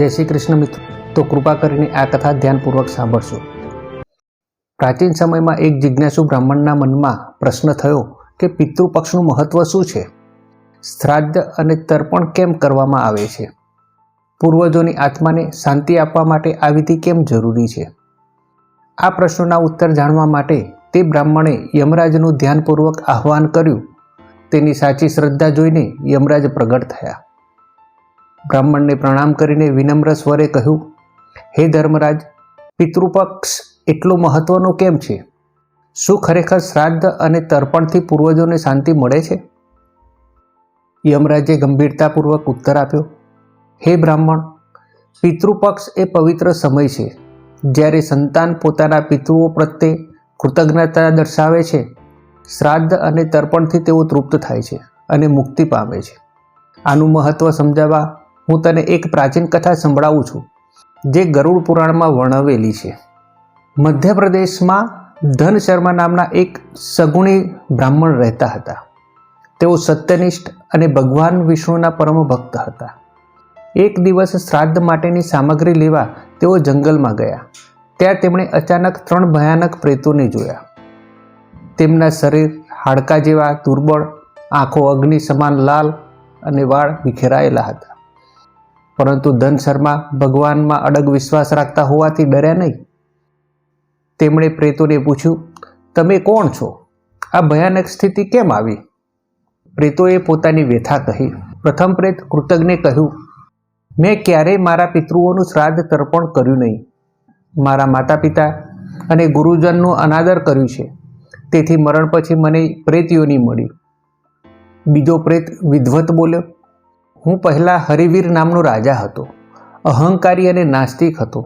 जय श्री कृष्ण मित्रों। तो कृपा करीने आ कथा ध्यानपूर्वक सांभळशो। प्राचीन समय में एक जिज्ञासु ब्राह्मणना मन में प्रश्न थयो कि पितृपक्षનું महत्व શું છે? શ્રાદ્ધ અને તર્પણ કેમ કરવામાં આવે છે? પૂર્વજોની આત્માને શાંતિ આપવા માટે આ વિધિ કેમ જરૂરી છે? આ પ્રશ્નોના ઉત્તર જાણવા માટે તે બ્રાહ્મણે યમરાજનું ધ્યાનપૂર્વક આહ્વાન કર્યું। તેની સાચી શ્રદ્ધા જોઈને યમરાજ પ્રગટ થયા। બ્રાહ્મણને પ્રણામ કરીને વિનમ્ર સ્વરે કહ્યું, હે ધર્મરાજ, પિતૃપક્ષ એટલો મહત્વનો કેમ છે? શું ખરેખર શ્રાદ્ધ અને તર્પણથી પૂર્વજોને શાંતિ મળે છે? યમરાજે ગંભીરતાપૂર્વક ઉત્તર આપ્યો, હે બ્રાહ્મણ, પિતૃપક્ષ એ પવિત્ર સમય છે જ્યારે સંતાન પોતાના પિતૃઓ પ્રત્યે કૃતજ્ઞતા દર્શાવે છે। શ્રાદ્ધ અને તર્પણથી તેઓ તૃપ્ત થાય છે અને મુક્તિ પામે છે। આનું મહત્વ સમજાવવા હું તને એક પ્રાચીન કથા સંભળાવું છું જે ગરુડ પુરાણમાં વર્ણવેલી છે। મધ્યપ્રદેશમાં ધન શર્મા નામના એક સગુણી બ્રાહ્મણ રહેતા હતા। તેઓ સત્યનિષ્ઠ અને ભગવાન વિષ્ણુના પરમ ભક્ત હતા। એક દિવસ શ્રાદ્ધ માટેની સામગ્રી લેવા તેઓ જંગલમાં ગયા। ત્યાં તેમણે અચાનક 3 ભયાનક પ્રેતોને જોયા। તેમના શરીર હાડકા જેવા દુર્બળ, આંખો અગ્નિ સમાન લાલ અને વાળ વિખેરાયેલા હતા। પરંતુ ધન શર્મા ભગવાનમાં અડગ વિશ્વાસ રાખતા હોવાથી ડર્યા નહીં। તેમણે પ્રેતોને પૂછ્યું, તમે કોણ છો? આ ભયાનક સ્થિતિ કેમ આવી? પ્રેતોએ પોતાની વ્યથા કહી। પ્રથમ પ્રેત કૃતજ્ઞે કહ્યું, મેં ક્યારેય મારા પિતૃઓનું શ્રાદ્ધ તર્પણ કર્યું નહીં। મારા માતા પિતા અને ગુરુજનનું અનાદર કર્યું છે, તેથી મરણ પછી મને પ્રેત યોનિ મળી। બીજો પ્રેત વિદ્વત બોલ્યો, હું પહેલાં હરિવીર નામનો રાજા હતો। અહંકારી અને નાસ્તિક હતો।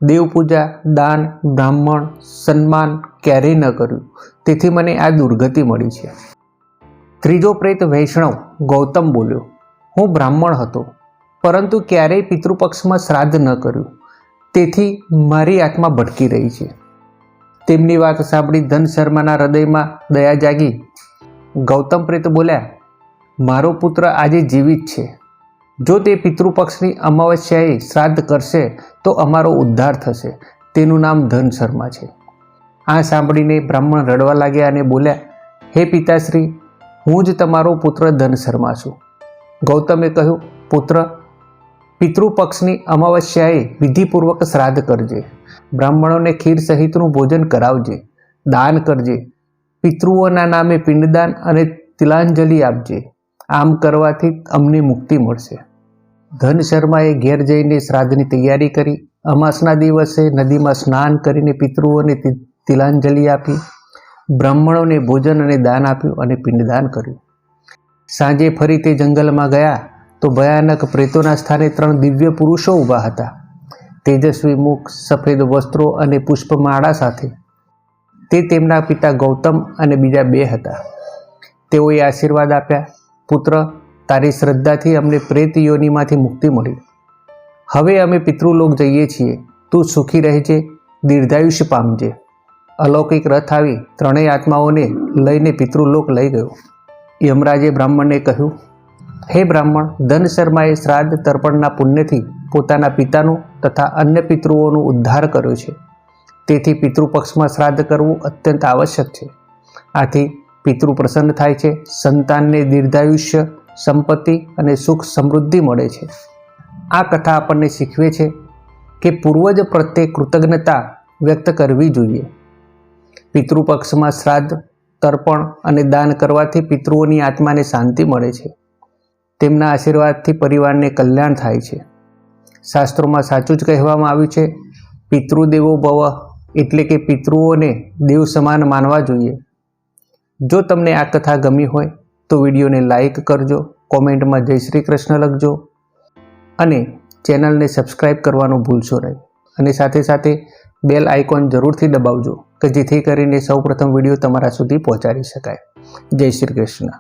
દેવપૂજા, દાન, બ્રાહ્મણ, સન્માન ક્યારેય ન કર્યું, તેથી મને આ દુર્ગતિ મળી છે। ત્રીજો પ્રેત વૈષ્ણવ ગૌતમ બોલ્યો, હું બ્રાહ્મણ હતો, પરંતુ ક્યારેય પિતૃપક્ષમાં શ્રાદ્ધ ન કર્યું, તેથી મારી આત્મા ભટકી રહી છે। તેમની વાત સાંભળી ધન શર્માના હૃદયમાં દયા જાગી। ગૌતમ પ્રેત બોલ્યા, મારો પુત્ર આજે જીવિત છે। જો તે પિતૃપક્ષની અમાવસ્યાએ શ્રાદ્ધ કરશે તો અમારો ઉદ્ધાર થશે। તેનું નામ ધન શર્મા છે। આ સાંભળીને બ્રાહ્મણ રડવા લાગ્યા અને બોલ્યા, હે પિતાશ્રી, હું જ તમારો પુત્ર ધન શર્મા છું। ગૌતમે કહ્યું, પુત્ર, પિતૃપક્ષની અમાવસ્યાએ વિધિપૂર્વક શ્રાદ્ધ કરજે। બ્રાહ્મણોને ખીર સહિતનું ભોજન કરાવજે, દાન કરજે, પિતૃઓના નામે પિંડદાન અને તિલાંજલિ આપજે। આમ કરવાથી અમને મુક્તિ મળશે। ધન શર્માએ ઘેર જઈને શ્રાદ્ધની તૈયારી કરી। અમાસના દિવસે નદીમાં સ્નાન કરીને પિતૃઓને તિલાંજલિ આપી, બ્રાહ્મણોને ભોજન અને દાન આપ્યું અને પિંડદાન કર્યું। સાંજે ફરી તે જંગલમાં ગયા તો ભયાનક પ્રેતોના સ્થાને 3 દિવ્ય પુરુષો ઊભા હતા। તેજસ્વી મુખ, સફેદ વસ્ત્રો અને પુષ્પમાળા સાથે। તે તેમના પિતા ગૌતમ અને બીજા 2 હતા। તેઓએ આશીર્વાદ આપ્યા, પુત્ર, તારી શ્રદ્ધાથી અમને પ્રેત યોનિમાંથી મુક્તિ મળી। હવે અમે પિતૃલોક જઈએ છીએ। તું સુખી રહેજે, દીર્ઘાયુષ્ય પામજે। અલૌકિક રથ આવી 3 આત્માઓને લઈને પિતૃલોક લઈ ગયો। યમરાજે બ્રાહ્મણને કહ્યું, હે બ્રાહ્મણ, ધન શર્માએ શ્રાદ્ધ તર્પણના પુણ્યથી પોતાના પિતાનું તથા અન્ય પિતૃઓનો ઉદ્ધાર કર્યો છે, તેથી પિતૃપક્ષમાં શ્રાદ્ધ કરવું અત્યંત આવશ્યક છે। આથી પિતૃ પ્રસન્ન થાય છે, સંતાનને દીર્ઘાયુષ્ય, સંપત્તિ અને સુખ સમૃદ્ધિ મળે છે। આ કથા આપણને શીખવે છે કે પૂર્વજ પ્રત્યે કૃતજ્ઞતા વ્યક્ત કરવી જોઈએ। પિતૃપક્ષમાં શ્રાદ્ધ, તર્પણ અને દાન કરવાથી પિતૃઓની આત્માને શાંતિ મળે છે। તેમના આશીર્વાદથી પરિવારને કલ્યાણ થાય છે। શાસ્ત્રોમાં સાચું જ કહેવામાં આવ્યું છે, પિતૃદેવો ભવ, એટલે કે પિતૃઓને દેવ સમાન માનવા જોઈએ। જો તમને આ કથા ગમી હોય તો વિડીયોને લાઈક કરજો, કોમેન્ટમાં જય શ્રી કૃષ્ણ લખજો અને ચેનલને સબસ્ક્રાઈબ કરવાનું ભૂલશો નહીં। અને સાથે સાથે બેલ આઇકોન જરૂરથી દબાવજો કે જેથી કરીને સૌપ્રથમ વિડીયો તમારા સુધી પહોંચાડી શકાય। જય શ્રી કૃષ્ણ।